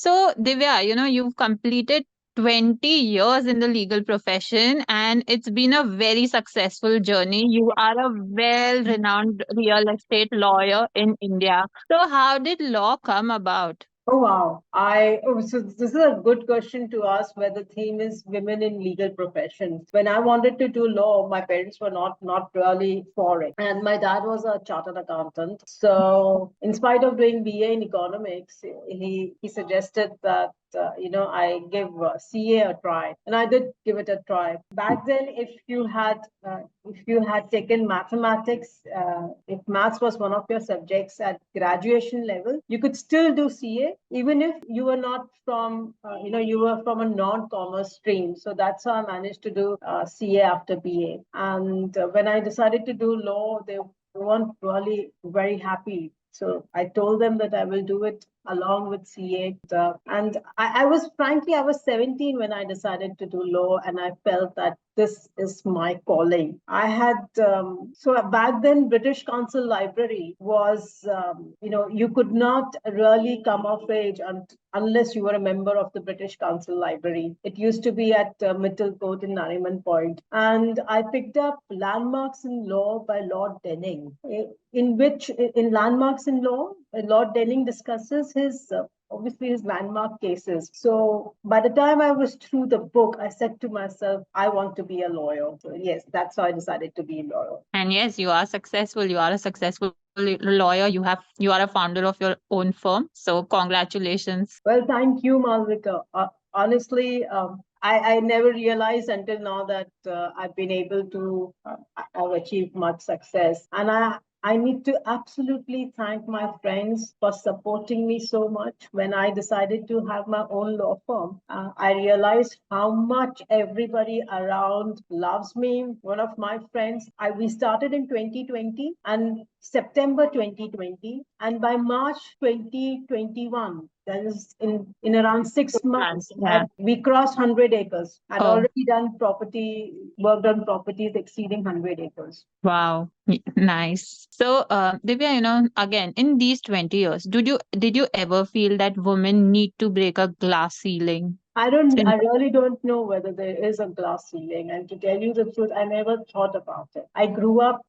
So, Divya, you've completed 20 years in the legal profession and it's been a very successful journey. You are a well renowned real estate lawyer in India. So, how did law come about? Oh wow. So this is a good question to ask where the theme is women in legal professions. When I wanted to do law, my parents were not really for it. And my dad was a chartered accountant. So in spite of doing BA in economics, he suggested that I give CA a try, and I did give it a try. Back then, if you had taken mathematics, if maths was one of your subjects at graduation level, you could still do CA, even if you were not from, you were from a non-commerce stream. So that's how I managed to do CA after BA. And when I decided to do law, they weren't really very happy. So I told them that I will do it along with CA. And I was 17 when I decided to do law, and I felt that this is my calling. So back then, British Council Library was, you could not really come of age unless you were a member of the British Council Library. It used to be at Mitchell Court in Nariman Point. And I picked up Landmarks in Law by Lord Denning, in Landmarks in Law, Lord Denning discusses obviously his landmark cases. So by the time I was through the book, I said to myself, I want to be a lawyer. So yes, that's how I decided to be a lawyer. And yes, you are successful. You are a successful lawyer. You are a founder of your own firm. So, congratulations. Well, thank you, Malvika. Honestly, I never realized until now that I've been able to have achieved much success. And I need to absolutely thank my friends for supporting me so much. When I decided to have my own law firm, I realized how much everybody around loves me. One of my friends, we started in 2020 and September 2020, and by March 2021, that is in around 6 months, Yeah. we crossed 100 acres. I'd Oh, already worked on properties exceeding 100 acres. wow. Nice. So, Divya, again, in these 20 years, did you ever feel that women need to break a glass ceiling? I really don't know whether there is a glass ceiling. And to tell you the truth, I never thought about it. I grew up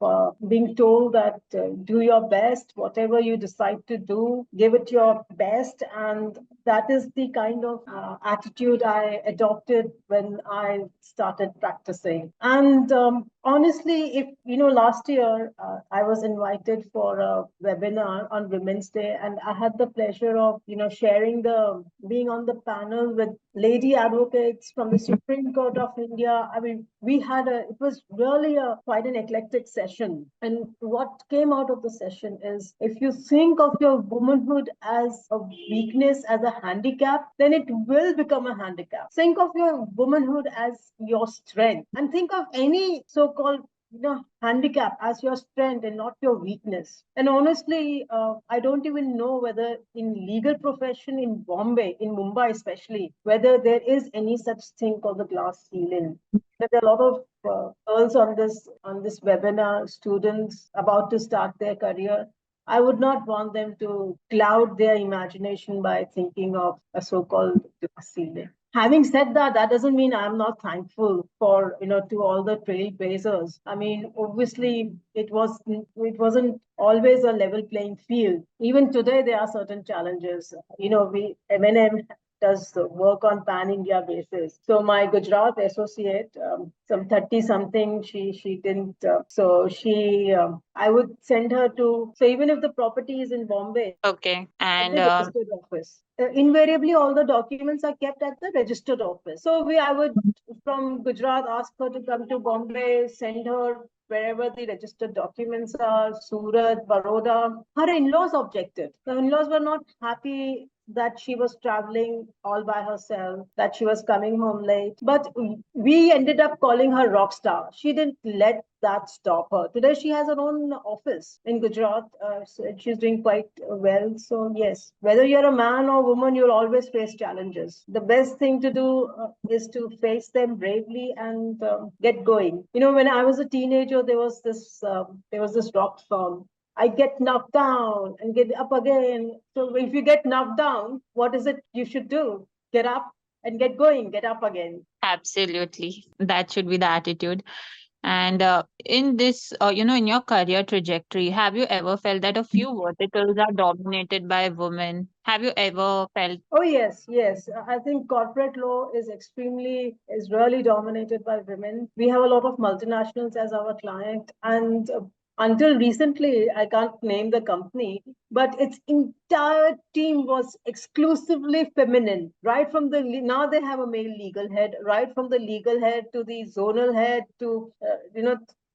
being told that do your best, whatever you decide to do, give it your best. And that is the kind of attitude I adopted when I started practicing. And honestly, if last year I was invited for a webinar on Women's Day, and I had the pleasure of being on the panel with lady advocates from the Supreme Court of India. I mean, it was really quite an eclectic session. And what came out of the session is, if you think of your womanhood as a weakness, as a handicap, then it will become a handicap. Think of your womanhood as your strength, and think of any so-called handicap as your strength and not your weakness. And honestly, I don't even know whether in legal profession in Bombay, in Mumbai especially, whether there is any such thing called the glass ceiling. There are a lot of girls on this webinar, students about to start their career. I would not want them to cloud their imagination by thinking of a so-called glass ceiling. Having said that, that doesn't mean I'm not thankful for to all the trailblazers. I mean, obviously, it wasn't always a level playing field. Even today, there are certain challenges. We M&M does work on pan-India basis. So my Gujarat associate, some 30 something, she didn't. I would send her to. So even if the property is in Bombay, Okay. at And the registered office. Invariably, all the documents are kept at the registered office. So I would, from Gujarat, ask her to come to Bombay, send her wherever the registered documents are, Surat, Baroda. Her in-laws objected. The in-laws were not happy that she was traveling all by herself, that she was coming home late. But we ended up calling her rock star. She didn't let that stop her. Today, she has her own office in Gujarat. So she's doing quite well. So, yes, whether you're a man or woman, you'll always face challenges. The best thing to do is to face them bravely and get going. When I was a teenager, there was this rock song. I get knocked down and get up again. So if you get knocked down, what is it you should do? Get up and get going, get up again. Absolutely. That should be the attitude. And in this, in your career trajectory, have you ever felt that a few verticals are dominated by women? Have you ever felt? Oh yes, yes. I think corporate law is really dominated by women. We have a lot of multinationals as our client, and until recently, I can't name the company, but its entire team was exclusively feminine. Right from now they have a male legal head. Right from the legal head to the zonal head to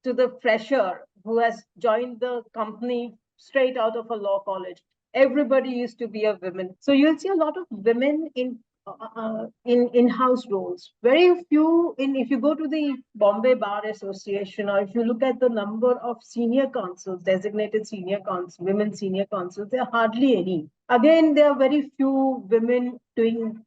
to the fresher who has joined the company straight out of a law college, everybody used to be a woman. So you'll see a lot of women in in-house roles. Very few in if you go to the Bombay Bar Association or if you look at the number of senior counsels, designated senior counsel, women senior counsels, there are hardly any. Again, there are very few women doing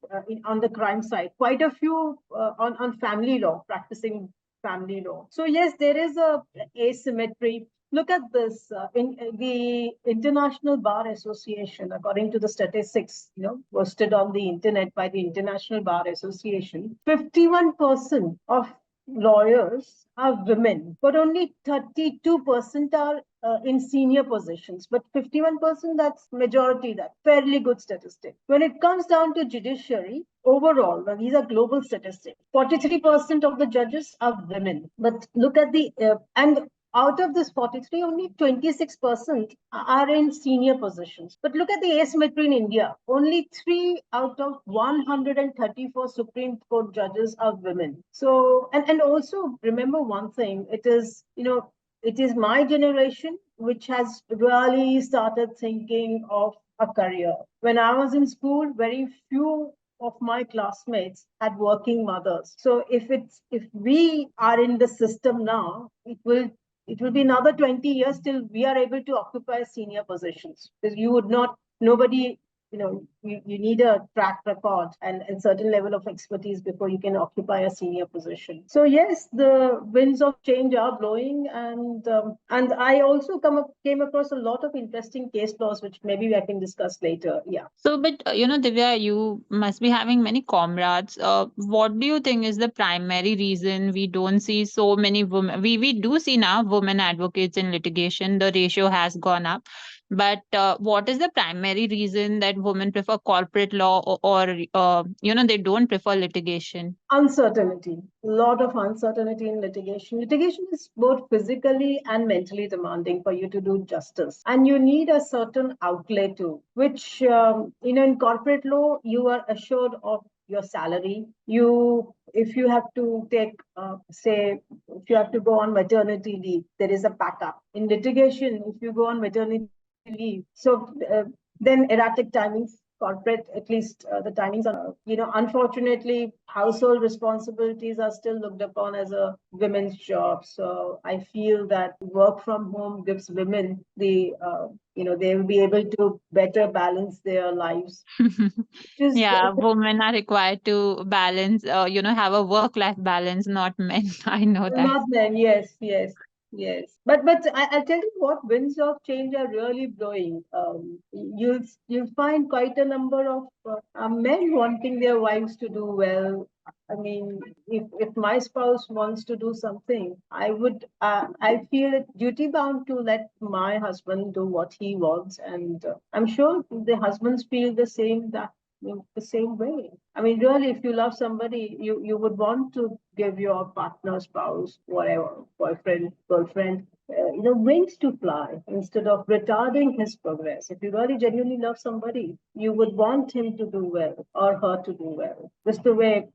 on the crime side. Quite a few on family law, practicing family law. So yes, there is a asymmetry. Look at this in the International Bar Association, according to the statistics, posted on the internet by the International Bar Association, 51% of lawyers are women, but only 32% are in senior positions. But 51%, that's majority, that fairly good statistic. When it comes down to judiciary, overall, well, these are global statistics, 43% of the judges are women. But look at and out of this 43, only 26% are in senior positions. But look at the asymmetry in India. Only 3 out of 134 Supreme Court judges are women. So, and also remember one thing, it is my generation which has really started thinking of a career. When I was in school, very few of my classmates had working mothers. So if we are in the system now, it will be another 20 years till we are able to occupy senior positions, because you would not nobody you need a track record and a certain level of expertise before you can occupy a senior position. So yes, the winds of change are blowing, and I also came across a lot of interesting case laws which maybe I can discuss later. Yeah. So, but Divya, you must be having many comrades. What do you think is the primary reason we don't see so many women? We do see now women advocates in litigation. The ratio has gone up. But what is the primary reason that women prefer corporate law or they don't prefer litigation? Uncertainty, a lot of uncertainty in litigation is both physically and mentally demanding for you to do justice, and you need a certain outlay too, which in corporate law you are assured of your salary. You If you have to take say if you have to go on maternity leave, there is a backup. In litigation, if you go on maternity leave, so then erratic timings, corporate, at least the timings are, unfortunately, household responsibilities are still looked upon as a women's job. So I feel that work from home gives women they will be able to better balance their lives. Just Yeah, women are required to balance, have a work-life balance, not men. I know that. not men, yes, yes, yes. But I'll tell you what, winds of change are really blowing. You'll find quite a number of men wanting their wives to do well. I mean, if my spouse wants to do something, I feel it duty bound to let my husband do what he wants, and I'm sure the husbands feel the same way. I mean, really, if you love somebody, you would want to give your partner, spouse, whatever, boyfriend, girlfriend, wings to fly instead of retarding his progress. If you really genuinely love somebody, you would want him to do well or her to do well. Just the way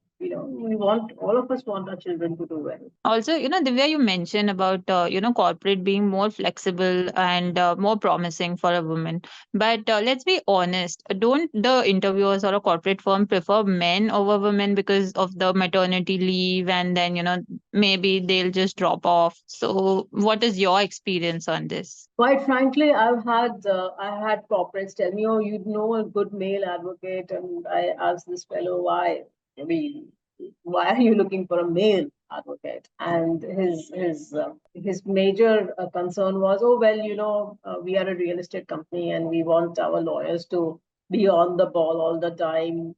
all of us want our children to do well. Also, Divya, you mentioned about, corporate being more flexible and more promising for a woman. But let's be honest, don't the interviewers or a corporate firm prefer men over women because of the maternity leave and then, maybe they'll just drop off. So, what is your experience on this? Quite frankly, I had corporates tell me, "Oh, you know a good male advocate," and I asked this fellow why. I mean, why are you looking for a male advocate? And his major concern was, oh well, we are a real estate company and we want our lawyers to be on the ball all the time.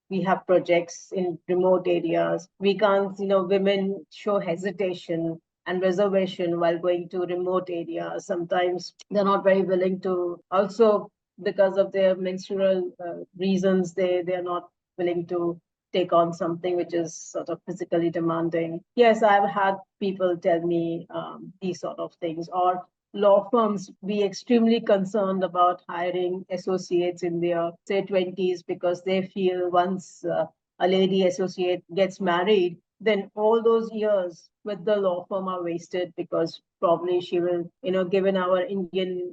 We have projects in remote areas. We can't, women show hesitation and reservation while going to remote areas. Sometimes they're not very willing to also, because of their menstrual reasons, they're not willing to take on something which is sort of physically demanding. Yes, I've had people tell me these sort of things, or law firms be extremely concerned about hiring associates in their, say, 20s, because they feel once a lady associate gets married, then all those years with the law firm are wasted, because probably she will, given our Indian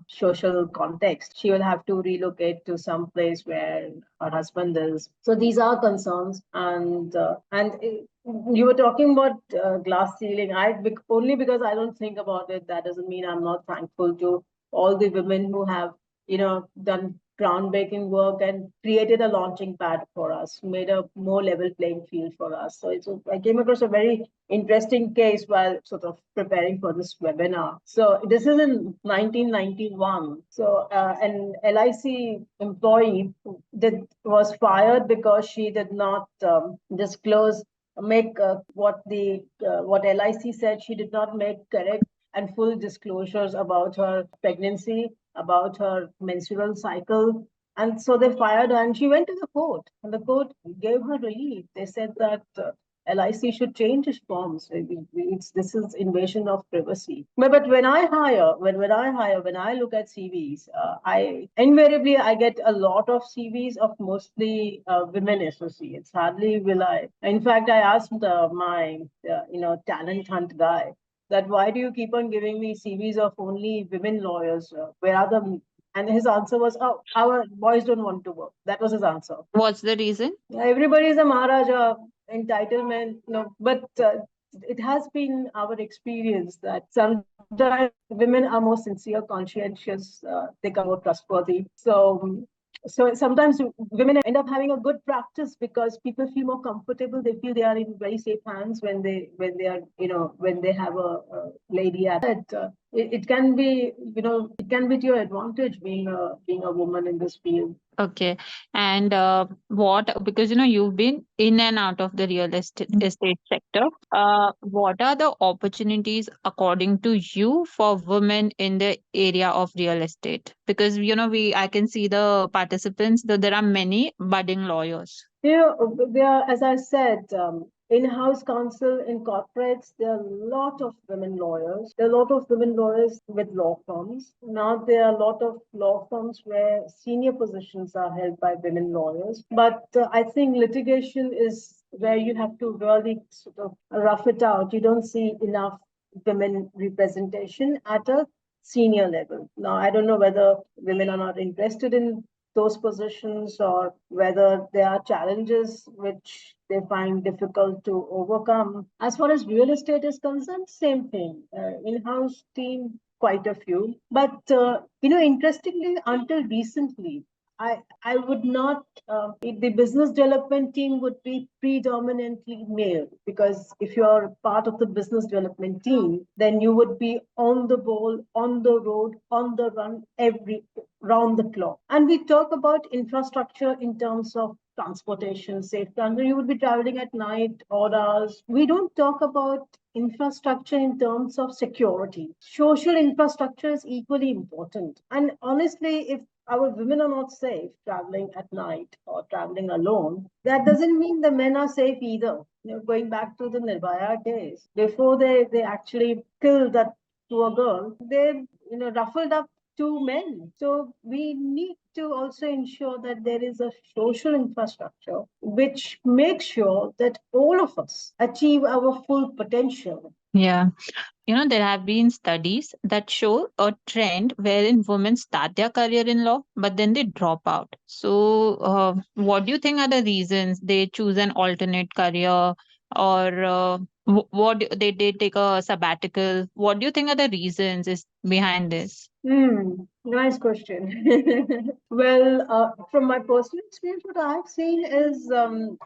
social context, she will have to relocate to some place where her husband is. So these are concerns, and you were talking about glass ceiling. Only because I don't think about it, that doesn't mean I'm not thankful to all the women who have, done groundbreaking work and created a launching pad for us, made a more level playing field for us. So I came across a very interesting case while sort of preparing for this webinar. So this is in 1991. So an LIC employee was fired because she did not disclose make what LIC said. She did not make correct and full disclosures about her pregnancy, about her menstrual cycle. And so they fired her, and she went to the court, and the court gave her relief. They said that LIC should change its forms. This is invasion of privacy. But when I hire, when I look at CVs, I invariably I get a lot of CVs of mostly women associates. Hardly will I. In fact, I asked my talent hunt guy that why do you keep on giving me CVs of only women lawyers? Where are the and his answer was, oh, our boys don't want to work. That was his answer. What's the reason? Everybody is a Maharaja, entitlement, but it has been our experience that sometimes women are more sincere, conscientious, they come more trustworthy. So sometimes women end up having a good practice because people feel more comfortable. They feel they are in very safe hands when they are when they have a lady at it. It can be it can be to your advantage being a woman in this field. Okay. And what, because you've been in and out of the estate sector, what are the opportunities according to you for women in the area of real estate? Because I can see the participants that there are many budding lawyers. There are, as I said, in-house counsel in corporates, there are a lot of women lawyers. There are a lot of women lawyers with law firms. Now there are a lot of law firms where senior positions are held by women lawyers. But I think litigation is where you have to really sort of rough it out. You don't see enough women representation at a senior level. Now, I don't know whether women are not interested in those positions or whether there are challenges which they find difficult to overcome. As far as real estate is concerned, same thing. In-house team, quite a few. But, interestingly, until recently, I would not, the business development team would be predominantly male, because if you're part of the business development team, then you would be on the ball, on the road, on the run, every round the clock. And we talk about infrastructure in terms of transportation, safe transit. You would be traveling at night, odd hours. We don't talk about infrastructure in terms of security. Social infrastructure is equally important. And honestly, if our women are not safe traveling at night or traveling alone, that doesn't mean the men are safe either. Going back to the Nirbhaya case, before they actually killed that poor girl, they ruffled up two men. So we need to also ensure that there is a social infrastructure which makes sure that all of us achieve our full potential. Yeah. There have been studies that show a trend wherein women start their career in law, but then they drop out. So, what do you think are the reasons they choose an alternate career, or They did take a sabbatical. What do you think are the reasons is behind this? Nice question. Well, from my personal experience, what I've seen is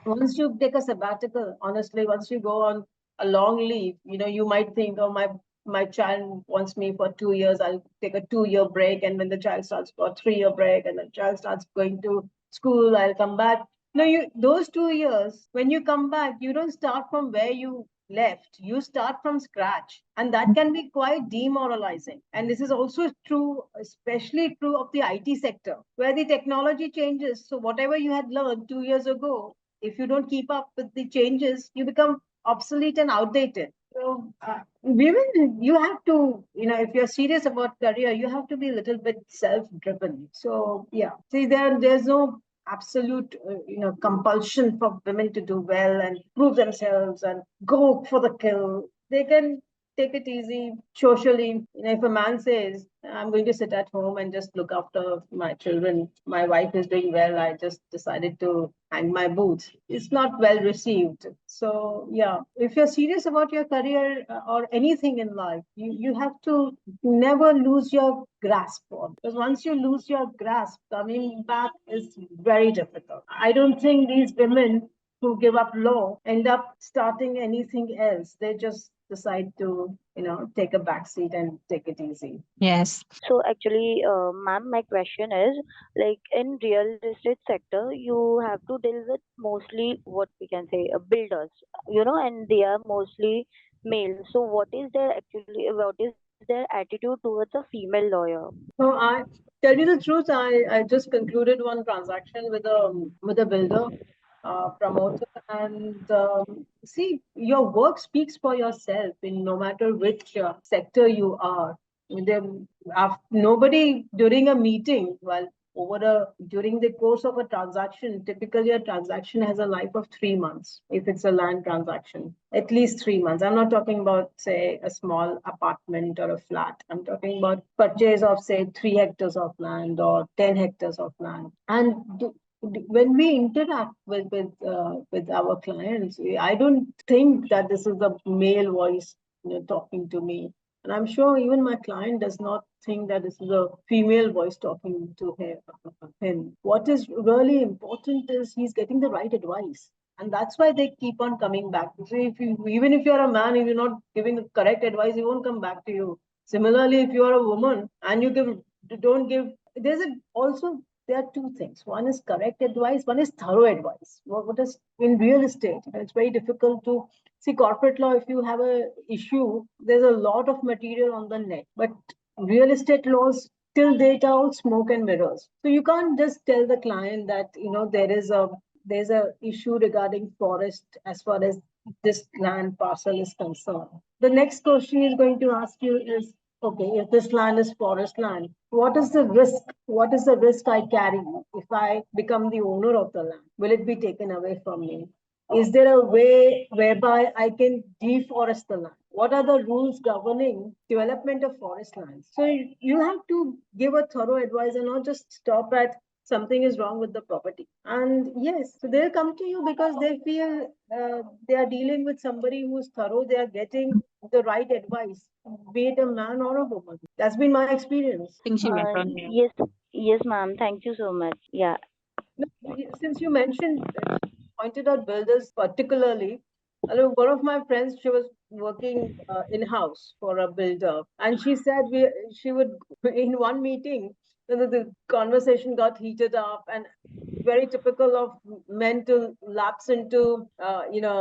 once you take a sabbatical, honestly, once you go on a long leave, you might think, oh, my child wants me for 2 years, I'll take a 2 year break. And when the child starts for a 3 year break and the child starts going to school, I'll come back. No, those 2 years, when you come back, you don't start from where you left. You start from scratch, and that can be quite demoralizing. And this is also true, especially true of the IT sector, where the technology changes. So whatever you had learned 2 years ago, if you don't keep up with the changes, you become obsolete and outdated. So women, you have to, if you're serious about career, you have to be a little bit self-driven. So yeah, see, there's no absolute compulsion for women to do well and prove themselves and go for the kill. They can take it easy socially. If a man says, I'm going to sit at home and just look after my children, my wife is doing well, I just decided to hang my boots, it's not well received. So yeah, if you're serious about your career or anything in life, you have to never lose your grasp on, because once you lose your grasp, coming back is very difficult. I don't think these women who give up law end up starting anything else. They just decide to, take a back seat and take it easy. Yes. So actually, ma'am, my question is, like in real estate sector, you have to deal with mostly what we can say builders, and they are mostly male. So what is their attitude towards a female lawyer? So I tell you the truth, I just concluded one transaction with a builder, promoter, and see, your work speaks for yourself in no matter which sector you are. There, nobody during a meeting, well, during the course of a transaction, typically a transaction has a life of 3 months. If it's a land transaction, at least 3 months. I'm not talking about, say, a small apartment or a flat. I'm talking about purchase of, say, 3 hectares of land or 10 hectares of land. And when we interact with our clients, I don't think that this is the male voice, talking to me. And I'm sure even my client does not think that this is a female voice talking to him. What is really important is he's getting the right advice. And that's why they keep on coming back. So even if you're a man, if you're not giving the correct advice, he won't come back to you. Similarly, if you're a woman and don't give, also there are two things. One is correct advice, one is thorough advice. What is in real estate? It's very difficult to see corporate law. If you have a issue, there's a lot of material on the net. But real estate laws till date out smoke and mirrors. So you can't just tell the client that there's a issue regarding forest as far as this land parcel is concerned. The next question he's going to ask you is, okay, if this land is forest land, what is the risk? What is the risk I carry if I become the owner of the land? Will it be taken away from me? Is there a way whereby I can deforest the land? What are the rules governing development of forest lands? So you have to give a thorough advice and not just stop at something is wrong with the property. And yes, so they'll come to you because they feel they are dealing with somebody who's thorough. They are getting the right advice, be it a man or a woman. That's been my experience. I think she went on mute. Yes, yes, ma'am. Thank you so much. Yeah. Since you mentioned, pointed out builders particularly, one of my friends, she was working in-house for a builder, and she said she would, in one meeting, the conversation got heated up, and very typical of men to lapse into,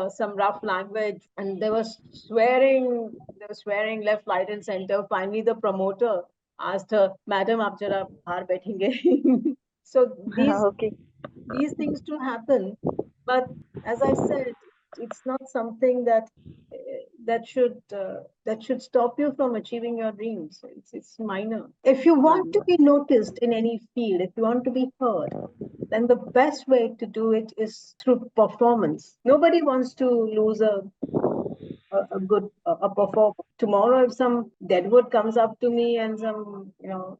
some rough language, and they were swearing left, right, and center. Finally, the promoter asked her, "Madam, आप जरा बाहर बैठेंगे?" So Okay. these things do happen, but as I said, it's not something that should stop you from achieving your dreams. It's minor. If you want to be noticed in any field, if you want to be heard, then the best way to do it is through performance. Nobody wants to lose a good a performer. Tomorrow, if some deadwood comes up to me and some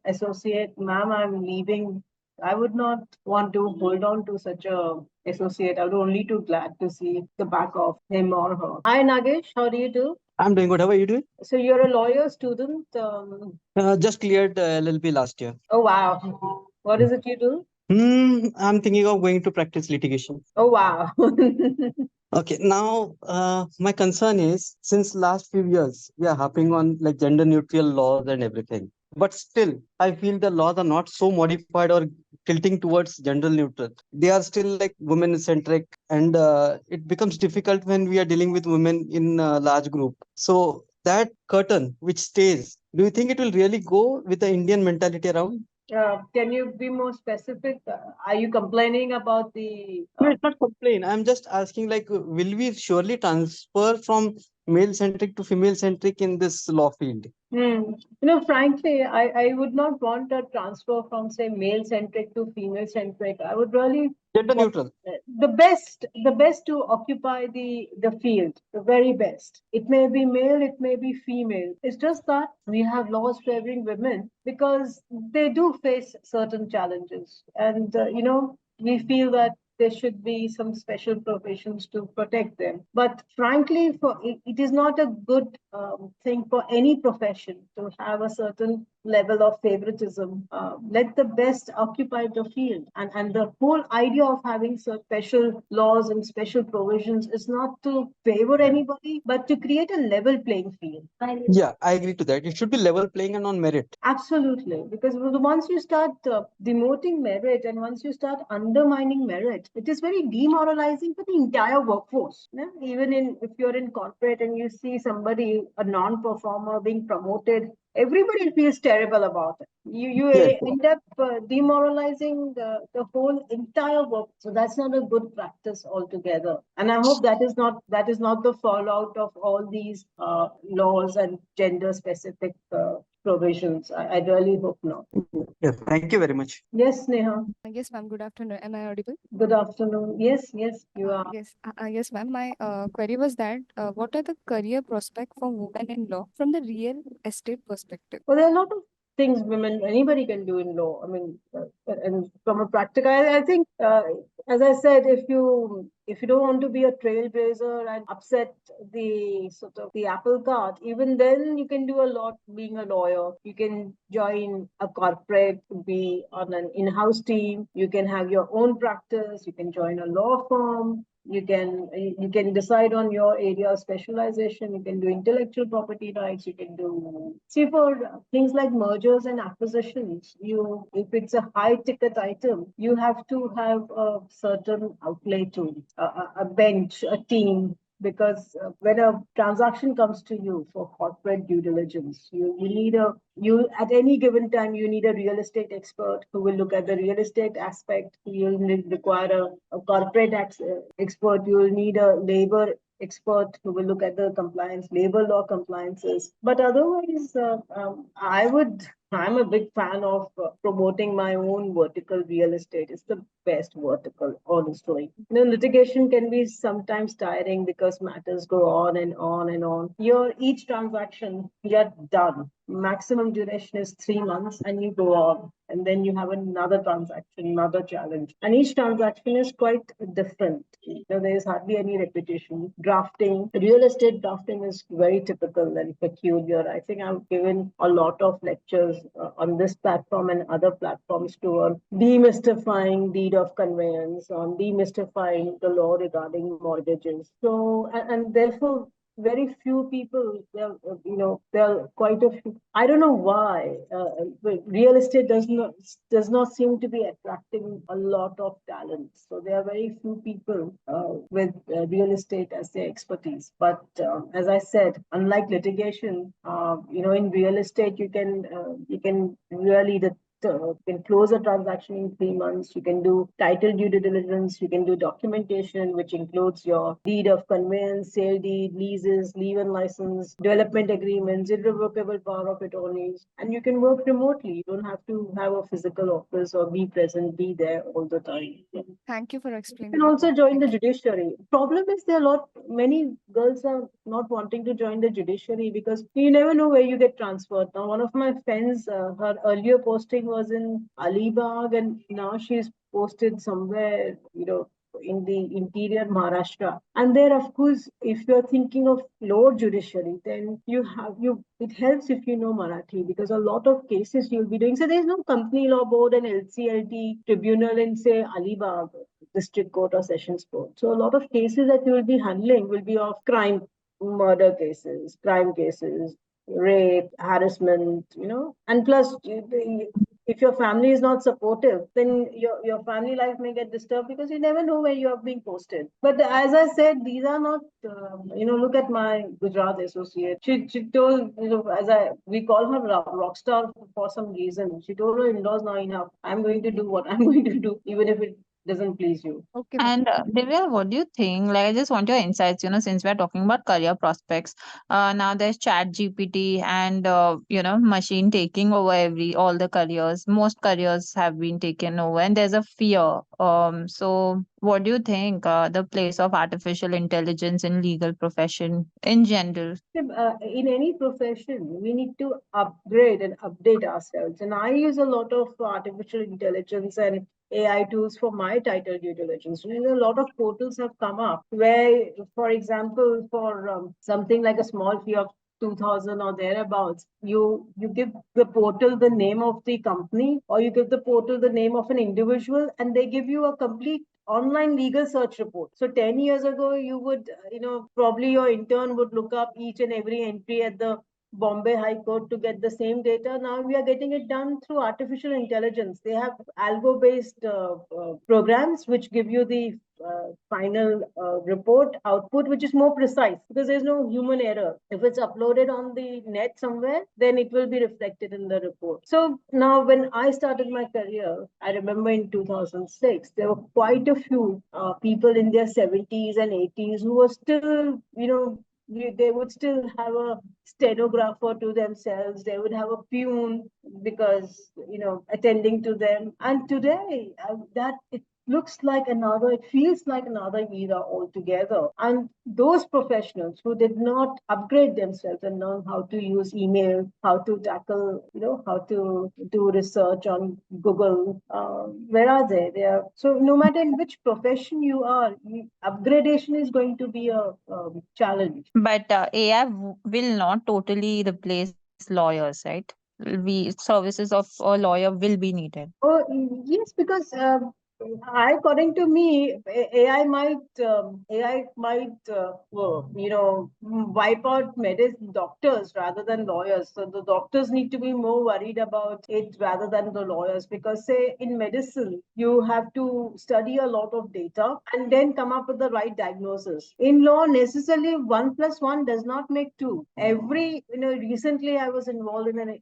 associate, ma'am, I'm leaving I would not want to hold on to such a associate. I would only too glad to see the back of him or her. Hi Nagesh, how do you do? I'm doing good. How are you doing? So you're a lawyer student. Just cleared LLB last year. Oh wow. What is it you do? I'm thinking of going to practice litigation. Oh wow. Okay, now my concern is since last few years we are harping on like gender neutral laws and everything. But still, I feel the laws are not so modified or tilting towards gender neutral. They are still like women centric, and it becomes difficult when we are dealing with women in a large group. So that curtain which stays, do you think it will really go with the Indian mentality around? Can you be more specific? Are you complaining about the? No, it's not complain. I'm just asking, like, will we surely transfer from male centric to female centric in this law field? Frankly, I would not want a transfer from, say, male centric to female centric. I would really Gender want neutral. the best to occupy the field, the very best. It may be male, it may be female. It's just that we have laws favoring women because they do face certain challenges, and we feel that there should be some special provisions to protect them. But frankly, it is not a good thing for any profession to have a certain level of favoritism. Let the best occupy the field. And the whole idea of having special laws and special provisions is not to favor anybody, but to create a level playing field. Yeah, I agree to that. It should be level playing and on merit. Absolutely, because once you start demoting merit and once you start undermining merit, it is very demoralizing for the entire workforce. Even if you're in corporate and you see somebody, a non-performer, being promoted, everybody feels terrible about it. You Yes. end up demoralizing the whole entire work. So that's not a good practice altogether. And I hope that is not the fallout of all these laws and gender specific provisions. I really hope not. Yeah, thank you very much. Yes, Neha. Yes, ma'am. Good afternoon. Am I audible? Good afternoon. Yes, yes, you are. Yes, ma'am. My query was that what are the career prospects for women in law from the real estate perspective? Well, there are a lot of things anybody can do in law. I mean, and from a practical, I think, as I said, if you don't want to be a trailblazer and upset the sort of the apple cart, even then you can do a lot being a lawyer. You can join a corporate, be on an in-house team. You can have your own practice. You can join a law firm. You can decide on your area of specialization. You can do intellectual property rights. You can do, see, for things like mergers and acquisitions, if it's a high ticket item, you have to have a certain outlay to a bench, a team, because when a transaction comes to you for corporate due diligence, you at any given time you need a real estate expert who will look at the real estate aspect. You'll require a corporate expert. You will need a labor expert who will look at the labor law compliances. But otherwise, I'm a big fan of promoting my own vertical real estate. It's the best vertical, honestly. Litigation can be sometimes tiring because matters go on and on and on. Each transaction, you're done. Maximum duration is 3 months, and you go on. And then you have another transaction, another challenge. And each transaction is quite different. There is hardly any repetition. Drafting, real estate drafting is very typical and peculiar. I think I've given a lot of lectures on this platform and other platforms to demystifying deed of conveyance, on demystifying the law regarding mortgages. So, and therefore, very few people, there are quite a few. I don't know why real estate does not seem to be attracting a lot of talent. So there are very few people with real estate as their expertise. But as I said, unlike litigation, in real estate you can really you can close a transaction in 3 months. You can do title due diligence. You can do documentation, which includes your deed of conveyance, sale deed, leases, leave and license, development agreements, irrevocable power of attorneys. And you can work remotely. You don't have to have a physical office or be present, be there all the time. Thank you for You explaining can it. also join the Thank you. judiciary. Problem is there are many girls are not wanting to join the judiciary because you never know where you get transferred. Now, one of my friends, her earlier posting was in Alibag, and now she's posted somewhere, in the interior Maharashtra. And there, of course, if you're thinking of lower judiciary, then it helps if you know Marathi because a lot of cases you'll be doing. So there's no company law board and LCLT tribunal in, say, Alibag district court or sessions court. So a lot of cases that you will be handling will be of crime, murder cases, crime cases, rape, harassment, and plus if your family is not supportive, then your family life may get disturbed because you never know where you are being posted. But as I said, these are not, look at my Gujarat associate. She told, we call her rock star for some reason. She told her in-laws, now enough. I'm going to do what I'm going to do, even if it doesn't please you. Okay, ma'am. And Divya, what do you think? Like, I just want your insights, since we're talking about career prospects. Now there's Chat GPT and, machine taking over all the careers. Most careers have been taken over, and there's a fear. So what do you think, the place of artificial intelligence in legal profession in general? In any profession, we need to upgrade and update ourselves. And I use a lot of artificial intelligence and AI tools for my title due diligence. A lot of portals have come up where, for example, for something like a small fee of 2000 or thereabouts, you give the portal the name of the company, or you give the portal the name of an individual, and they give you a complete online legal search report. So 10 years ago, you would, probably your intern would look up each and every entry at the Bombay High Court to get the same data. Now we are getting it done through artificial intelligence. They have algo-based programs which give you the final report output, which is more precise because there's no human error. If it's uploaded on the net somewhere, then it will be reflected in the report. So now, when I started my career, I remember in 2006, there were quite a few people in their 70s and 80s who were still, they would still have a stenographer to themselves. They would have a peon because, attending to them. And today, it looks like it feels like another era altogether. And those professionals who did not upgrade themselves and learn how to use email, how to tackle, how to do research on Google, where are they? They are, so no matter in which profession you are, upgradation is going to be a challenge. But AI will not totally replace lawyers, right? Services of a lawyer will be needed. Oh, yes, because according to me, AI might wipe out doctors rather than lawyers. So the doctors need to be more worried about it rather than the lawyers, because say in medicine you have to study a lot of data and then come up with the right diagnosis. In law, necessarily 1+1 does not make two. Recently I was involved in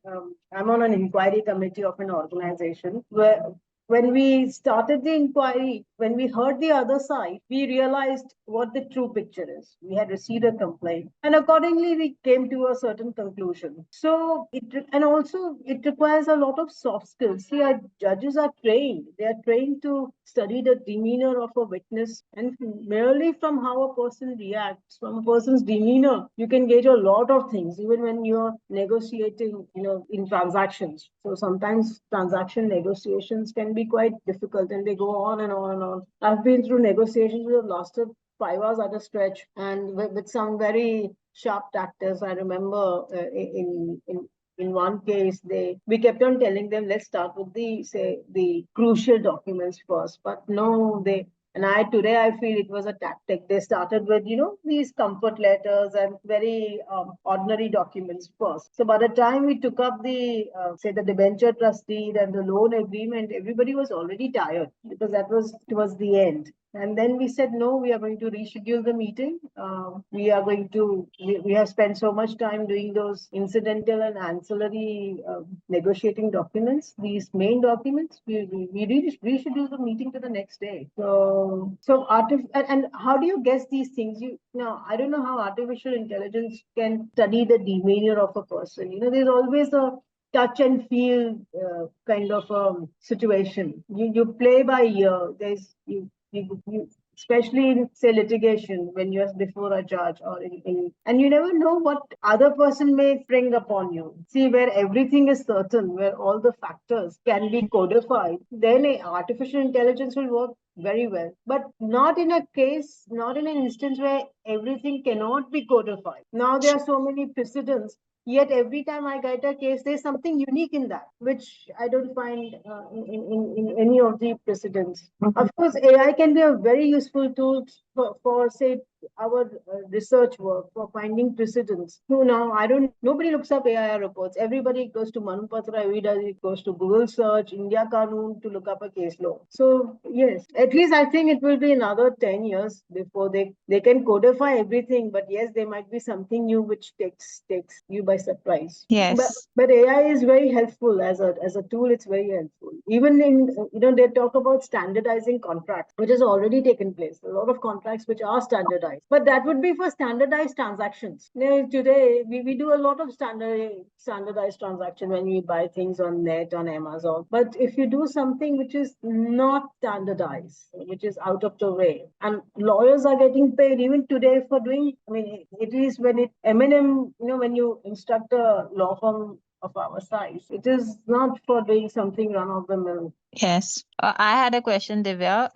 I'm on an inquiry committee of an organization where when we started the inquiry, when we heard the other side, we realized what the true picture is. We had received a complaint, and accordingly, we came to a certain conclusion. So, and also it requires a lot of soft skills. See, our judges are trained; they are trained to study the demeanor of a witness, and merely from how a person reacts, from a person's demeanor, you can gauge a lot of things, even when you're negotiating, in transactions. So sometimes transaction negotiations can be quite difficult, and they go on and on and on. I've been through negotiations that have lasted 5 hours at a stretch, and with some very sharp tactics. I remember in one case, we kept on telling them, let's start with the crucial documents first. But no, and today I feel it was a tactic. They started with, these comfort letters and very ordinary documents first. So by the time we took up the debenture trust deed and the loan agreement, everybody was already tired because that was towards the end. And then we said, no, we are going to reschedule the meeting. We have spent so much time doing those incidental and ancillary negotiating documents, these main documents. We reschedule the meeting to the next day. And how do you guess these things? I don't know how artificial intelligence can study the demeanor of a person. There's always a touch and feel kind of situation. You play by ear. especially in, say, litigation, when you're before a judge or and you never know what other person may spring upon you. See, where everything is certain, where all the factors can be codified, then artificial intelligence will work very well. But not in a case, not in an instance where everything cannot be codified. Now there are so many precedents. Yet every time I get a case, there's something unique in that, which I don't find in any of the precedents. Of course, AI can be a very useful tool for say, our research work, for finding precedents. So now, nobody looks up AI reports. Everybody goes to Manupatra, everybody goes to Google search, India Kanun to look up a case law. So, yes, at least I think it will be another 10 years before they can codify everything. But yes, there might be something new which takes you by surprise. Yes. But AI is very helpful as a tool. It's very helpful. Even in they talk about standardizing contracts, which has already taken place. A lot of contracts which are standardized, but that would be for standardized transactions. Today we do a lot of standardized transaction when we buy things on net, on Amazon. But if you do something which is not standardized, which is out of the way, and lawyers are getting paid even today for doing. I mean, it is when it M&M, when you instruct a law firm of our size, it is not for doing something run of the mill. Yes. I had a question, Divya.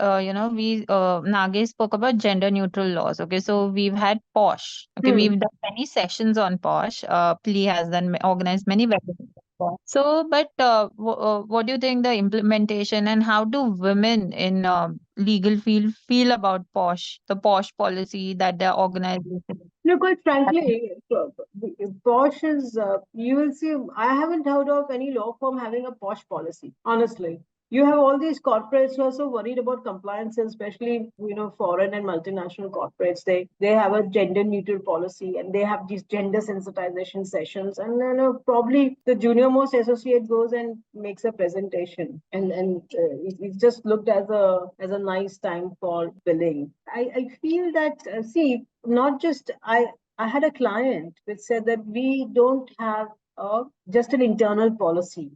We Nagesh spoke about gender neutral laws. Okay, so we've had POSH. Okay, we've done many sessions on POSH. PLEA has done organized many webinars on POSH. So, but what do you think the implementation and how do women in legal field feel about POSH, the POSH policy that the organization? No, quite frankly, POSH is, you will see, I haven't heard of any law firm having a POSH policy, honestly. You have all these corporates who are so worried about compliance, especially, foreign and multinational corporates. They have a gender neutral policy and they have these gender sensitization sessions. And then probably the junior most associate goes and makes a presentation. And it's just looked as a nice time for billing. I feel that, see, not just I had a client which said that we don't have just an internal policy.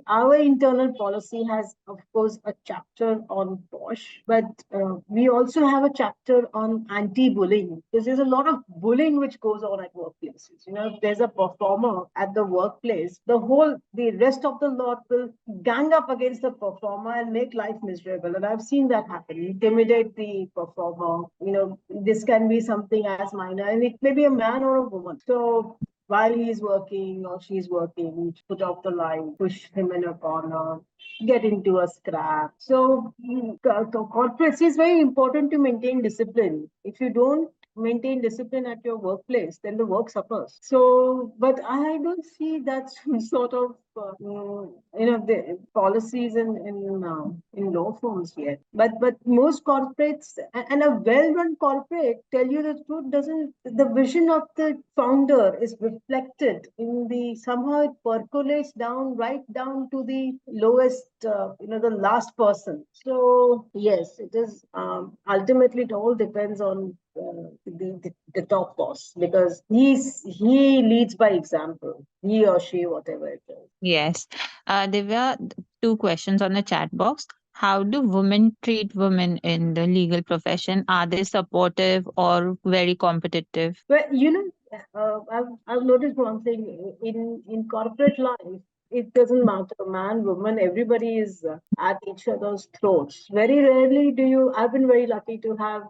Our internal policy has, of course, a chapter on POSH, but we also have a chapter on anti-bullying, because there's a lot of bullying which goes on at workplaces. If there's a performer at the workplace, the rest of the lot will gang up against the performer and make life miserable. And I've seen that happen. Intimidate the performer. This can be something as minor, and it may be a man or a woman. So while he's working or she's working, put off the line, push him in a corner, get into a scrap. So, corporates is very important to maintain discipline. If you don't maintain discipline at your workplace, then the work suffers. So, but I don't see that sort of the policies in law firms yet. But most corporates and a well-run corporate, tell you the truth, doesn't the vision of the founder is reflected in the somehow it percolates down right down to the lowest the last person. So yes, it is ultimately it all depends on the top boss, because he leads by example, he or she, whatever it is. Yes. Divya, two questions on the chat box. How do women treat women in the legal profession? Are they supportive or very competitive? Well, I've noticed one thing in corporate life. It doesn't matter, man, woman, everybody is at each other's throats. Very rarely do you. I've been very lucky to have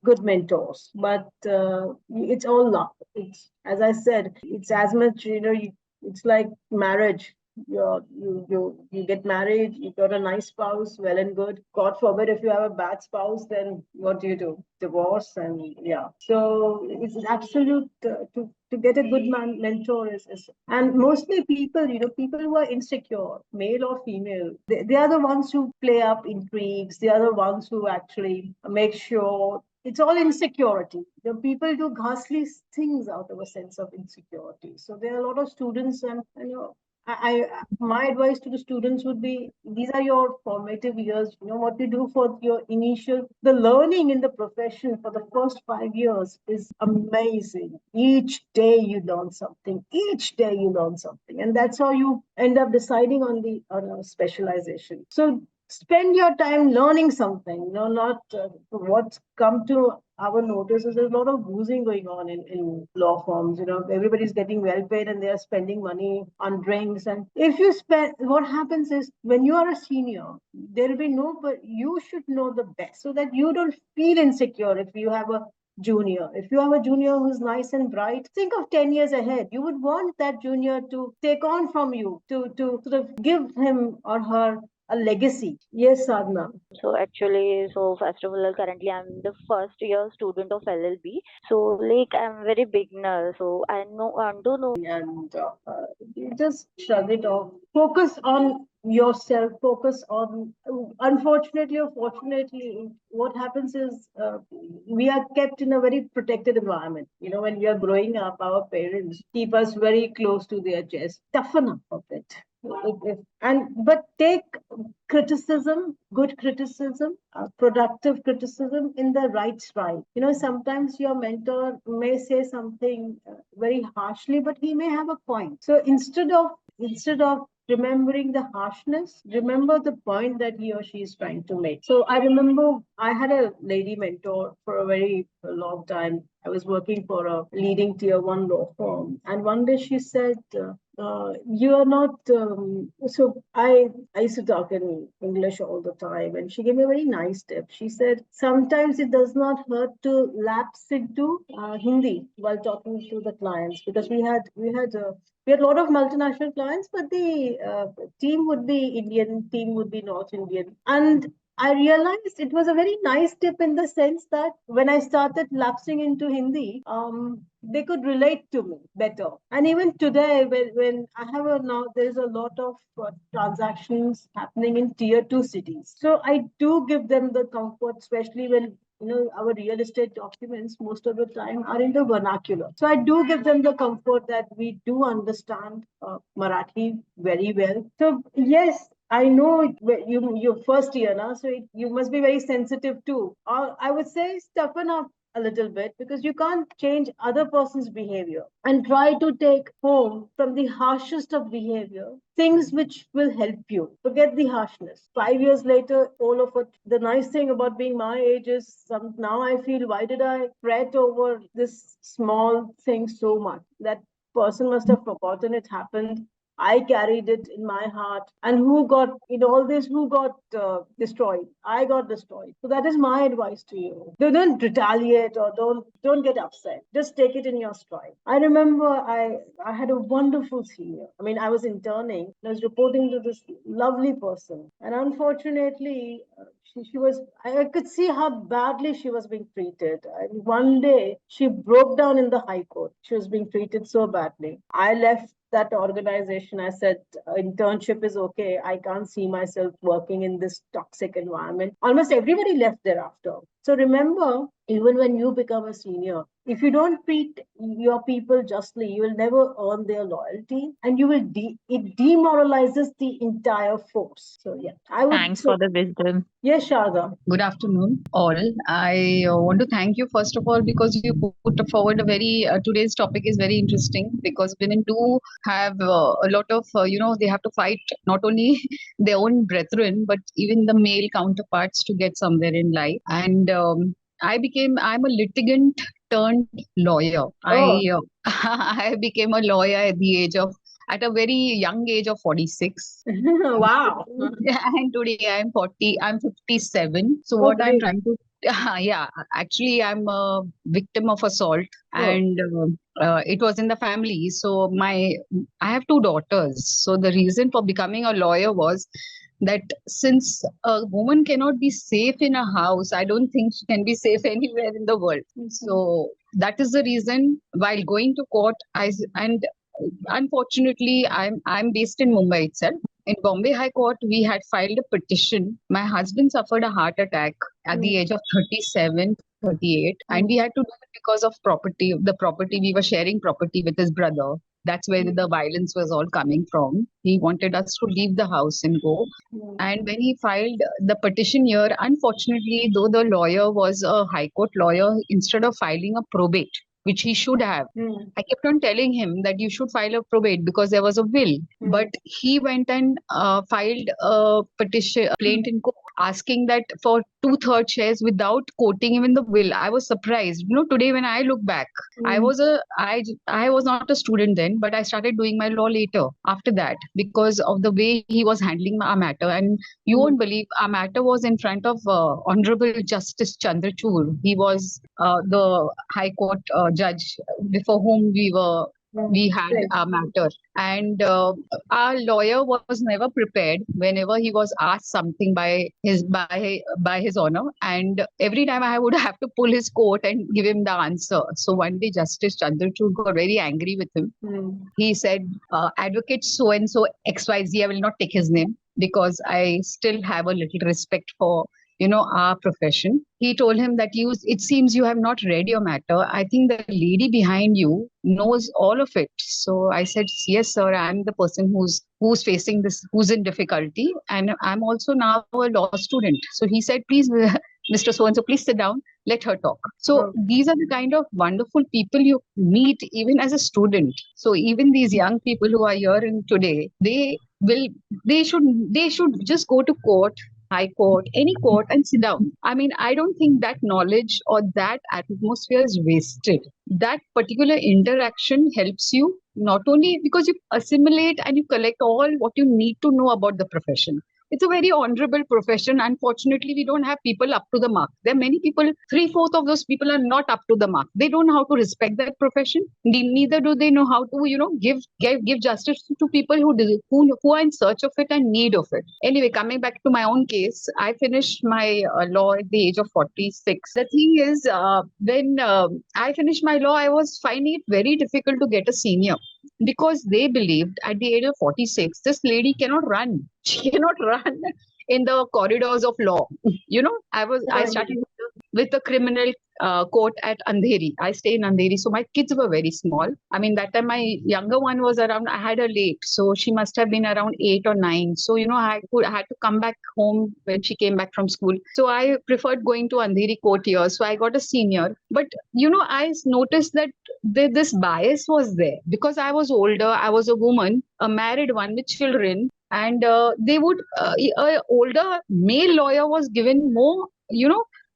good mentors, but it's all luck. It's, as I said, it's as much, it's like marriage. You get married, you got a nice spouse, well and good. God forbid if you have a bad spouse, then what do? Divorce, and yeah. So it's absolute to get a good mentor is, and mostly people who are insecure, male or female, they are the ones who play up intrigues. They are the ones who actually make sure it's all insecurity. The people do ghastly things out of a sense of insecurity. So there are a lot of students, and my advice to the students would be: these are your formative years. What you do for your the learning in the profession for the first 5 years is amazing. Each day you learn something. Each day you learn something, and that's how you end up deciding on a specialization. So spend your time learning something. Not what's come to our notice is there's a lot of boozing going on in law firms. Everybody's getting well paid and they are spending money on drinks. And if you spend, what happens is when you are a senior, there will be no, but you should know the best so that you don't feel insecure if you have a junior. If you have a junior who's nice and bright, think of 10 years ahead. You would want that junior to take on from you, to sort of give him or her a legacy. Yes, Sadhna. So actually, so first of all, currently I'm the first year student of LLB. So like I'm very beginner. So I don't know. And you just shrug it off. Focus on yourself. Focus on. Unfortunately or fortunately, what happens is we are kept in a very protected environment. When we are growing up, our parents keep us very close to their chest. Toughen up a bit. But take criticism, good criticism, productive criticism in the right stride. Sometimes your mentor may say something very harshly, but he may have a point. So instead of remembering the harshness, remember the point that he or she is trying to make. So I remember I had a lady mentor for a very long time. I was working for a leading tier 1 law firm, and one day she said, you are not so I used to talk in English all the time, and she gave me a very nice tip. She said sometimes it does not hurt to lapse into Hindi while talking to the clients, because we had a lot of multinational clients, but the team would be Indian, team would be North Indian. And I realized it was a very nice tip in the sense that when I started lapsing into Hindi, they could relate to me better. And even today, when I have now, there's a lot of transactions happening in tier 2 cities. So I do give them the comfort, especially when our real estate documents most of the time are in the vernacular. So I do give them the comfort that we do understand Marathi very well. So yes, I know your first year now, so you must be very sensitive too. I would say toughen up a little bit, because you can't change other person's behavior, and try to take home from the harshest of behavior things which will help you. Forget the harshness. 5 years later, all of it. The nice thing about being my age is now I feel, why did I fret over this small thing so much? That person must have forgotten it happened. I carried it in my heart. And who got, in all this, who got destroyed? I got destroyed. So that is my advice to you. Don't retaliate, or don't get upset. Just take it in your stride. I remember I had a wonderful senior. I mean, I was interning. I was reporting to this lovely person. And unfortunately, she was, I could see how badly she was being treated. And one day, she broke down in the high court. She was being treated so badly. I left that organization. I said, internship is okay. I can't see myself working in this toxic environment. Almost everybody left thereafter. So remember, even when you become a senior, if you don't treat your people justly, you will never earn their loyalty, and you will it demoralizes the entire force. So yeah, I would Thanks say, for the wisdom. yes, Sharda. Good afternoon, all. I want to thank you first of all because you put forward a very today's topic is very interesting because women do have a lot of they have to fight not only their own brethren but even the male counterparts to get somewhere in life. And I'm a litigant turned lawyer. Oh, I became a lawyer at a very young age of 46. wow. And today I'm 57. So Oh, what I'm great. trying to, yeah, actually I'm a victim of assault, Oh, and it was in the family. So I have two daughters. So the reason for becoming a lawyer was that since a woman cannot be safe in a house, I don't think she can be safe anywhere in the world. So that is the reason while going to court, and unfortunately, I'm based in Mumbai itself. In Bombay High Court, we had filed a petition. My husband suffered a heart attack at the age of 37, 38, and we had to do it because of property. The property, we were sharing property with his brother. That's where the violence was all coming from. He wanted us to leave the house and go. And when he filed the petition here, unfortunately, though the lawyer was a high court lawyer, instead of filing a probate, which he should have. Mm. I kept on telling him that you should file a probate because there was a will. But he went and filed a petition, a complaint in court, asking that for 2/3 shares without quoting even the will. I was surprised. Today when I look back, I was not a student then, but I started doing my law later after that because of the way he was handling our matter. And you won't believe our matter was in front of Honorable Justice Chandrachud. He was the High Court judge before whom we had our matter. And our lawyer was never prepared whenever he was asked something by his honor. And every time I would have to pull his coat and give him the answer. So one day Justice Chandrachud got very angry with him. He said, Advocate so and so XYZ, I will not take his name because I still have a little respect for our profession. He told him that it seems you have not read your matter. I think the lady behind you knows all of it. So I said, yes, sir, I'm the person who's facing this, who's in difficulty. And I'm also now a law student. So he said, please, Mr. So-and-so, please sit down, let her talk. So these are the kind of wonderful people you meet even as a student. So even these young people who are here today, they should just go to court, High Court, any court, and sit down. I mean, I don't think that knowledge or that atmosphere is wasted. That particular interaction helps you not only because you assimilate and you collect all what you need to know about the profession. It's a very honorable profession. Unfortunately, we don't have people up to the mark. There are many people, 3/4 of those people are not up to the mark. They don't know how to respect that profession. Neither do they know how to, give justice to people who are in search of it and need of it. Anyway, coming back to my own case, I finished my law at the age of 46. The thing is, when I finished my law, I was finding it very difficult to get a senior because they believed at the age of 46, this lady cannot run. She cannot run in the corridors of law. I started with the criminal court at Andheri. I stay in Andheri, so my kids were very small. I mean, that time my younger one was around, I had her late, so she must have been around 8 or 9. So, I had to come back home when she came back from school. So I preferred going to Andheri court here. So I got a senior. But, I noticed that this bias was there because I was older, I was a woman, a married one with children. And a older male lawyer was given more,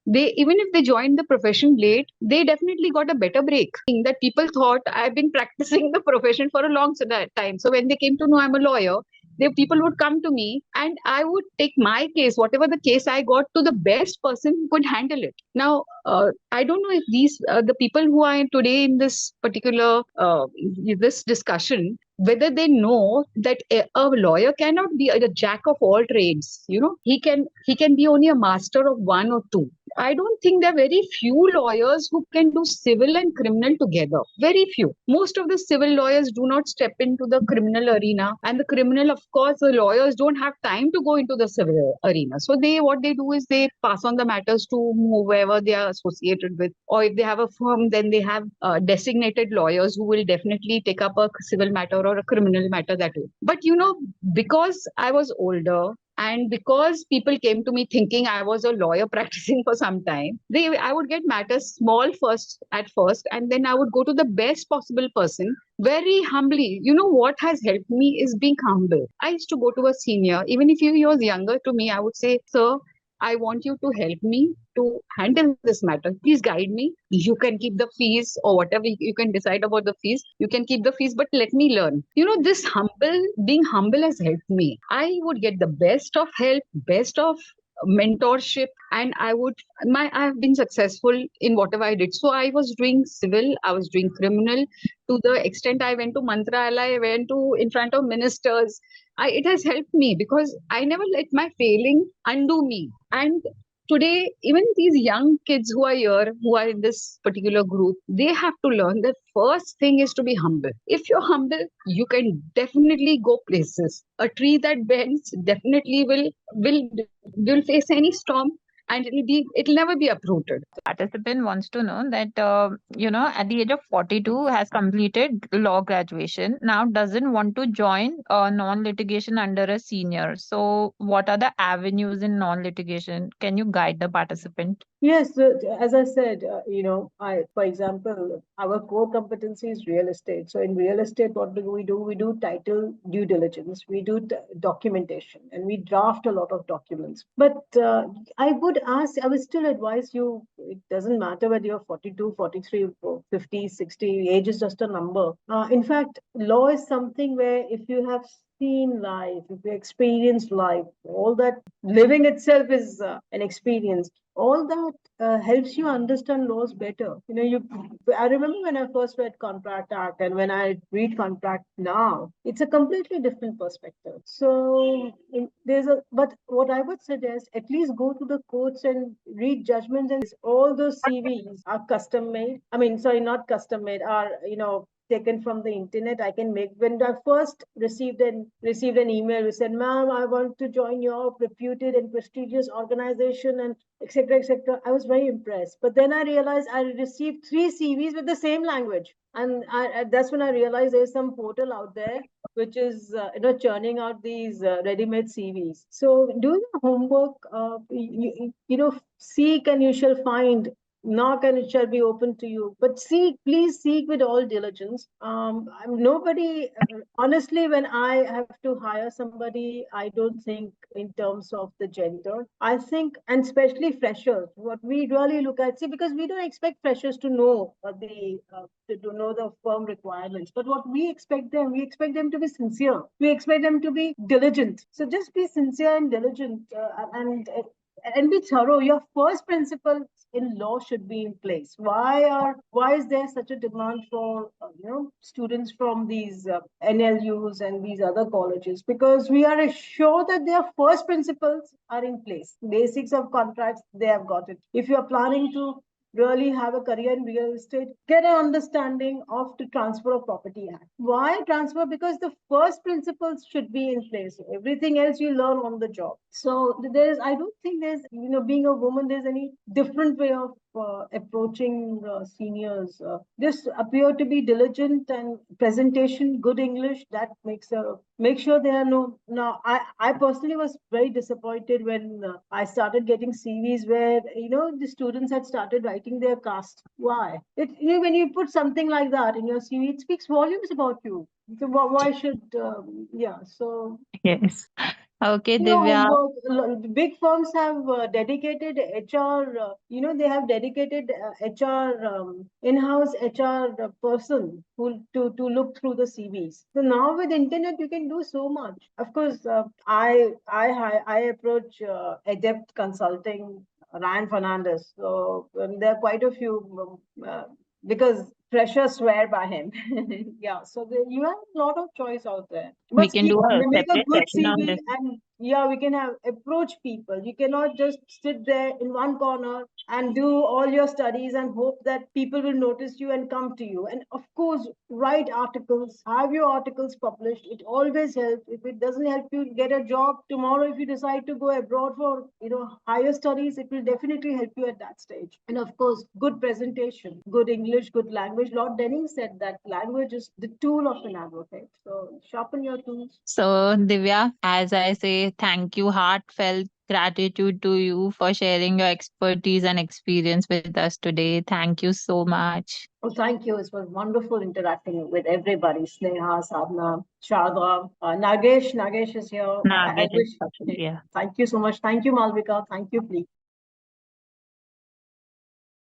they, even if they joined the profession late, they definitely got a better break. That people thought I've been practicing the profession for a long time. So when they came to know I'm a lawyer, people would come to me and I would take my case, whatever the case I got, to the best person who could handle it. Now, I don't know if these the people who are today in this particular this discussion, whether they know that a lawyer cannot be a jack of all trades. He can be only a master of one or two. I don't think there are very few lawyers who can do civil and criminal together. Very few. Most of the civil lawyers do not step into the criminal arena, and the criminal, of course, the lawyers don't have time to go into the civil arena. So what they do is they pass on the matters to whoever they are associated with, or if they have a firm, then they have designated lawyers who will definitely take up a civil matter or a criminal matter that way. But because I was older, and because people came to me thinking I was a lawyer practicing for some time, I would get matters small at first, and then I would go to the best possible person very humbly. What has helped me is being humble. I used to go to a senior, even if he was younger to me, I would say, sir, I want you to help me to handle this matter. Please guide me. You can keep the fees or whatever you can decide about the fees. You can keep the fees, but let me learn. Being humble has helped me. I would get the best of help, best of mentorship, and I have been successful in whatever I did. So I was doing civil, I was doing criminal, to the extent I went to Mantralaya, I went to in front of ministers. It has helped me because I never let my failing undo me. And today, even these young kids who are here, who are in this particular group, they have to learn the first thing is to be humble. If you're humble, you can definitely go places. A tree that bends definitely will face any storm. and it'll never be uprooted. Participant wants to know that, at the age of 42 has completed law graduation, now doesn't want to join non-litigation under a senior. So what are the avenues in non-litigation? Can you guide the participant? Yes, as I said, for example, our core competency is real estate. So in real estate, what do? We do title due diligence, we do documentation, and we draft a lot of documents. But I would still advise you, it doesn't matter whether you're 42, 43, 50, 60, age is just a number. In fact, law is something where if you have seen life, if you experienced life, all that living itself is an experience. All that helps you understand laws better. I remember when I first read Contract Act and when I read contract now, it's a completely different perspective. So but what I would suggest, at least go to the courts and read judgments, and all those CVs are custom made. I mean, sorry, not custom made, are, taken from the internet. I can make, when I first received an email which said, ma'am, I want to join your reputed and prestigious organization, and etc., etc., I was very impressed. But then I realized I received 3 CVs with the same language, and that's when I realized there's some portal out there which is churning out these ready-made CVs. So do your homework. Seek and you shall find. Knock and it shall be open to you. But please seek with all diligence. Nobody, honestly, when I have to hire somebody, I don't think in terms of the gender. I think, and especially freshers, what we really look at, because we don't expect freshers to know the firm requirements. But what we expect them to be sincere. We expect them to be diligent. So just be sincere and diligent, and be thorough. Your first principles in law should be in place. Why is there such a demand for students from these NLUs and these other colleges? Because we are assured that their first principles are in place. Basics of contracts, they have got it. If you are planning to really have a career in real estate, get an understanding of the Transfer of Property Act. Why transfer? Because the first principles should be in place. Everything else you learn on the job. So I don't think there's, being a woman, there's any different way of approaching seniors. Just appear to be diligent, and presentation, good English, that make sure there are no. Now, I personally was very disappointed when I started getting CVs where the students had started writing their caste. Why? When you put something like that in your CV, it speaks volumes about you. So why should so Yes. Okay, Divya. big firms have dedicated HR. They have dedicated HR in-house HR person who to look through the CVs. So now with internet, you can do so much. Of course, I approach Adept Consulting, Ryan Fernandez. So there are quite a few because freshers swear by him. Yeah, so you have a lot of choice out there. We But can do a make a separate good session on CV, this. and we can approach people. You cannot just sit there in one corner and do all your studies and hope that people will notice you and come to you. And of course, write articles, have your articles published. It always helps. If it doesn't help you get a job tomorrow, if you decide to go abroad for higher studies, it will definitely help you at that stage. And of course, good presentation, good English, good language. Lord Denning said that language is the tool of an advocate. So sharpen your tools. So, Divya, as I say, thank you, heartfelt gratitude to you for sharing your expertise and experience with us today. Thank you so much. Oh, thank you. It was wonderful interacting with everybody. Sneha, Sadhna, Shradha, Nagesh. Nagesh is here. I Nagesh is wish. here. Thank you so much. Thank you, Malvika. Thank you, Pli.